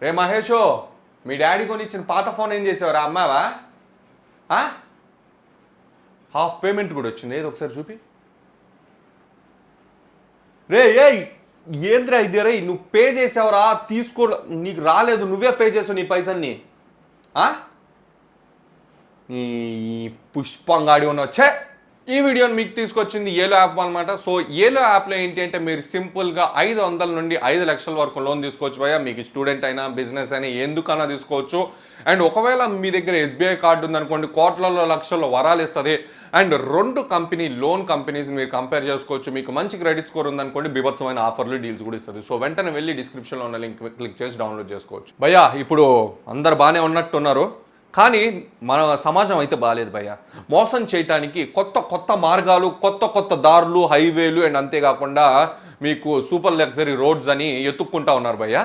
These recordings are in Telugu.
రే మహేషో, మీ డాడీ కొని ఇచ్చిన పాత ఫోన్ ఏం చేసావురా? అమ్మావా? హాఫ్ పేమెంట్ కూడా వచ్చింది, ఏదో ఒకసారి చూపి. రే ఏంద్రా ఇది? రే నువ్వు పే చేసావురా, తీసుకో. నీకు రాలేదు, నువ్వే పే చేసావు నీ పైసల్ని. నీ పుష్పంగాడి ఉన్నావు. ఈ వీడియోని మీకు తీసుకొచ్చింది ఏలో యాప్ అనమాట. సో ఏలో యాప్లో ఏంటి అంటే మీరు సింపుల్గా 500 నుండి 5 లక్షల వరకు లోన్ తీసుకోవచ్చు భయ్యా. మీకు స్టూడెంట్ అయినా బిజినెస్ అయినా ఎందుకన్నా తీసుకోవచ్చు. అండ్ ఒకవేళ మీ దగ్గర ఎస్బీఐ కార్డు ఉందనుకోండి, కోట్లలో లక్షల్లో వరాలు ఇస్తుంది. అండ్ 2 లోన్ కంపెనీస్ మీరు కంపేర్ చేసుకోవచ్చు. మీకు మంచి క్రెడిట్ స్కోర్ ఉందనుకోండి, బీభత్సమైన ఆఫర్లు, డీల్స్ కూడా ఇస్తుంది. సో వెంటనే వెళ్ళి డిస్క్రిప్షన్లో ఉన్న లింక్ క్లిక్ చేసి డౌన్లోడ్ చేసుకోవచ్చు భయ్యా. ఇప్పుడు అందరు బాగానే ఉన్నట్టున్నారు, కానీ మన సమాజం అయితే బాగాలేదు భయ్య. మోసం చేయటానికి కొత్త మార్గాలు, కొత్త దారులు, హైవేలు అండ్ అంతేకాకుండా మీకు సూపర్ లగ్జరీ రోడ్స్ అని ఎత్తుక్కుంటా ఉన్నారు భయ్య.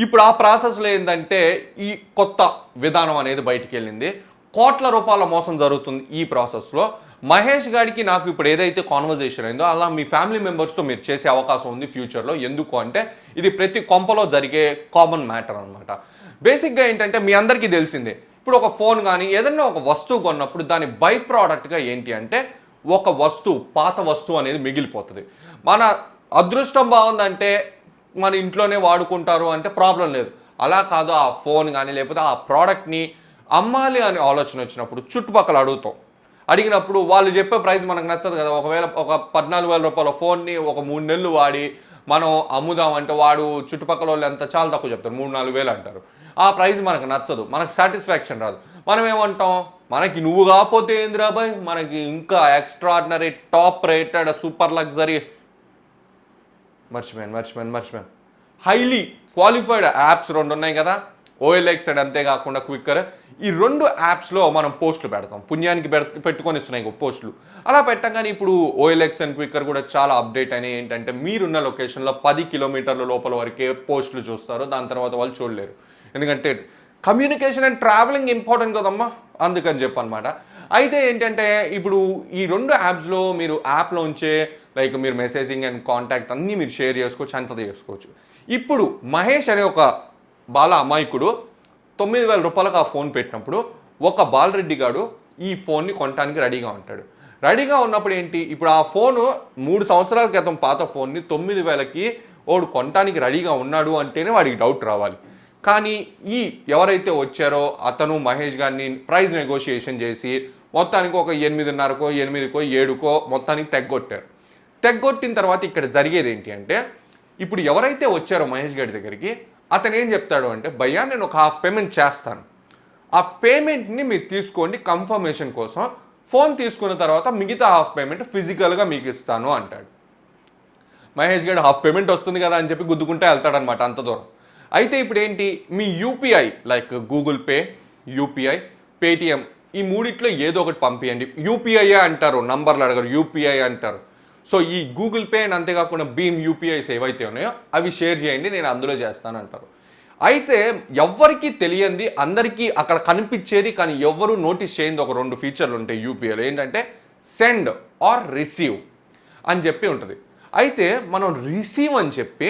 ఇప్పుడు ఆ ప్రాసెస్లో ఏంటంటే ఈ కొత్త విధానం అనేది బయటికి వెళ్ళింది. కోట్ల రూపాయల మోసం జరుగుతుంది ఈ ప్రాసెస్లో. మహేష్ గారికి నాకు ఇప్పుడు ఏదైతే కాన్వర్జేషన్ అయిందో అలా మీ ఫ్యామిలీ మెంబర్స్తో మీరు చేసే అవకాశం ఉంది ఫ్యూచర్లో. ఎందుకు అంటే ఇది ప్రతి కొంపలో జరిగే కామన్ మ్యాటర్ అనమాట. బేసిక్గా ఏంటంటే మీ అందరికీ తెలిసిందే, ఇప్పుడు ఒక ఫోన్ కానీ ఏదైనా ఒక వస్తువు కొన్నప్పుడు దాని బై ప్రోడక్ట్గా ఏంటి అంటే ఒక వస్తువు, పాత వస్తువు అనేది మిగిలిపోతుంది. మన అదృష్టం బాగుందంటే మన ఇంట్లోనే వాడుకుంటారు అంటే ప్రాబ్లం లేదు. అలా కాదు, ఆ ఫోన్ కానీ లేకపోతే ఆ ప్రోడక్ట్ని అమ్మాలి అనే ఆలోచన వచ్చినప్పుడు చుట్టుపక్కల అడిగినప్పుడు వాళ్ళు చెప్పే ప్రైస్ మనకు నచ్చదు కదా. ఒకవేళ ఒక 14,000 రూపాయల ఫోన్ని ఒక 3 నెలలు వాడి మనం అమ్ముదామంటే వాడు చుట్టుపక్కల వాళ్ళు ఎంత చాలా తక్కువ చెప్తారు, 3-4 వేలు అంటారు. ఆ ప్రైస్ మనకు నచ్చదు, మనకు సాటిస్ఫాక్షన్ రాదు. మనం ఏమంటాం, మనకి నువ్వు కాకపోతే ఏందిరా బాయ్, మనకి ఇంకా extraordinary top rated super luxury మర్చిపోయాను హైలీ క్వాలిఫైడ్ యాప్స్ 2 ఉన్నాయి కదా, OLX అండ్ అంతేకాకుండా క్విక్కర్. ఈ 2 యాప్స్లో మనం పోస్టులు పెడతాం, పుణ్యానికి పెట్టుకొని ఇస్తున్నాయి పోస్టులు. అలా పెట్టగానే ఇప్పుడు OLX అండ్ క్విక్కర్ కూడా చాలా అప్డేట్ అయినాయి. ఏంటంటే మీరున్న లొకేషన్లో 10 కిలోమీటర్ల లోపల వరకే పోస్టులు చూస్తారు, దాని తర్వాత వాళ్ళు చూడలేరు. ఎందుకంటే కమ్యూనికేషన్ అండ్ ట్రావెలింగ్ ఇంపార్టెంట్ కదమ్మా, అందుకని చెప్పనమాట. అయితే ఏంటంటే ఇప్పుడు ఈ 2 యాప్స్లో మీరు యాప్లోంచే లైక్ మీరు మెసేజింగ్ అండ్ కాంటాక్ట్ అన్నీ మీరు షేర్ చేసుకోవచ్చు, అంత చేసుకోవచ్చు. ఇప్పుడు మహేష్ అనే ఒక బాల అమాయకుడు 9,000 రూపాయలకు ఆ ఫోన్ పెట్టినప్పుడు ఒక బాలరెడ్డి గాడు ఈ ఫోన్ని కొనడానికి రెడీగా ఉంటాడు. రెడీగా ఉన్నప్పుడు ఏంటి, ఇప్పుడు ఆ ఫోను 3 సంవత్సరాల క్రితం పాత ఫోన్ని 9,000కి వాడు కొనడానికి రెడీగా ఉన్నాడు అంటేనే వాడికి డౌట్ రావాలి. కానీ ఈ ఎవరైతే వచ్చారో అతను మహేష్ గారిని ప్రైస్ నెగోషియేషన్ చేసి మొత్తానికి ఒక 8.5కో 8కో 7కో మొత్తానికి తెగ్గొట్టిన తర్వాత ఇక్కడ జరిగేది ఏంటి అంటే, ఇప్పుడు ఎవరైతే వచ్చారో మహేష్ గారి దగ్గరికి అతను ఏం చెప్తాడు అంటే, భయ్యా నేను ఒక హాఫ్ పేమెంట్ చేస్తాను, ఆ పేమెంట్ని మీరు తీసుకోండి కన్ఫర్మేషన్ కోసం, ఫోన్ తీసుకున్న తర్వాత మిగతా హాఫ్ పేమెంట్ ఫిజికల్గా మీకు ఇస్తాను అంటాడు. మహేష్ గారు హాఫ్ పేమెంట్ వస్తుంది కదా అని చెప్పి గుద్దుకుంటే వెళ్తాడనమాట అంత దూరం. అయితే ఇప్పుడు ఏంటి, మీ UPI like Google Pay, UPI, Paytm ఈ మూడిట్లో ఏదో ఒకటి పంపించండి. యూపీఐ అంటారు, నంబర్లు అడగరు, యూపీఐ అంటారు. సో ఈ గూగుల్ పే అండ్ అంతేకాకుండా భీమ్ యూపీఐస్ ఏవైతే ఉన్నాయో అవి షేర్ చేయండి, నేను అందులో చేస్తాను అంటారు. అయితే ఎవ్వరికీ తెలియంది అందరికీ అక్కడ కనిపించేది కానీ ఎవ్వరూ నోటీస్ చేయండి ఒక 2 ఫీచర్లు ఉంటాయి యూపీఐలో. ఏంటంటే సెండ్ ఆర్ రిసీవ్ అని చెప్పి ఉంటుంది. అయితే మనం రిసీవ్ అని చెప్పి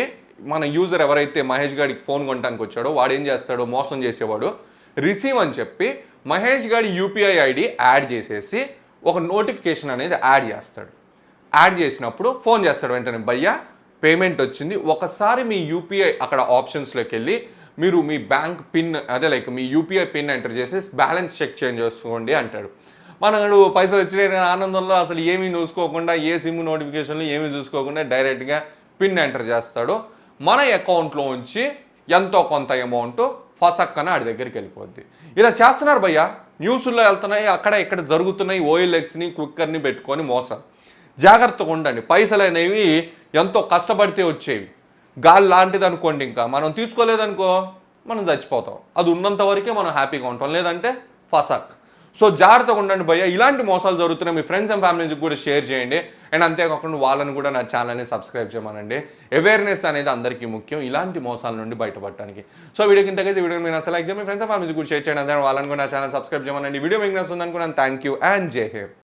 మన యూజర్ ఎవరైతే మహేష్ గారికి ఫోన్ కొనడానికి వచ్చాడో వాడు ఏం చేస్తాడో, మోసం చేసేవాడు రిసీవ్ అని చెప్పి మహేష్ గారి యూపీఐ ఐడి యాడ్ చేసేసి ఒక నోటిఫికేషన్ అనేది యాడ్ చేస్తాడు. యాడ్ చేసినప్పుడు ఫోన్ చేస్తాడు వెంటనే, భయ్యా పేమెంట్ వచ్చింది, ఒకసారి మీ యూపీఐ అక్కడ ఆప్షన్స్లోకి వెళ్ళి మీరు మీ బ్యాంక్ పిన్ అదే లైక్ మీ యూపీఐ పిన్ ఎంటర్ చేసేసి బ్యాలెన్స్ చెక్ చేసుకోండి అంటాడు. మనడు పైసలు వచ్చిన ఆనందంలో అసలు ఏమీ చూసుకోకుండా, ఏ సిమ్ నోటిఫికేషన్లు ఏమీ చూసుకోకుండా డైరెక్ట్గా పిన్ ఎంటర్ చేస్తాడు. మన అకౌంట్లో ఉంచి ఎంతో కొంత అమౌంట్ ఫసక్కన ఆడి దగ్గరికి వెళ్ళిపోద్ది. ఇలా చేస్తున్నారు భయ్యా, న్యూస్లో వెళ్తున్నాయి, అక్కడ ఇక్కడ జరుగుతున్నాయి. OLXని క్విక్కర్ని పెట్టుకొని మోసాలు. జాగ్రత్తగా ఉండండి, పైసలు అనేవి ఎంతో కష్టపడితే వచ్చేవి, గాలి లాంటిది అనుకోండి. ఇంకా మనం తీసుకోలేదనుకో మనం చచ్చిపోతాం, అది ఉన్నంత వరకే మనం హ్యాపీగా ఉంటాం, లేదంటే ఫసక్. సో జాగ్రత్తగా ఉండండి భయ్య. ఇలాంటి మోసాలు జరుగుతున్నాయి, మీ ఫ్రెండ్స్ అండ్ ఫ్యామిలీస్కి కూడా షేర్ చేయండి. అండ్ అంతేకాకుండా వాళ్ళని కూడా నా ఛానల్ని సబ్స్క్రైబ్ చేయమనండి. అవేర్నెస్ అనేది అందరికీ ముఖ్యం ఇలాంటి మోసాల నుండి బయటపడటానికి. సో వీడియోకి ఇంతకైతే వీడియో మీరు అసలు లైక్ చేయండి, మీ ఫ్రెండ్స్ అండ్ ఫ్యామిలీస్కి కూడా షేర్ చేయండి. అలాగే వాళ్ళని కూడా నా ఛానల్ సబ్స్క్రైబ్ చేయమనండి. వీడియో మీకు నచ్చుతుంది అనుకున్నాను. థ్యాంక్ యూ అండ్ జై హింద్.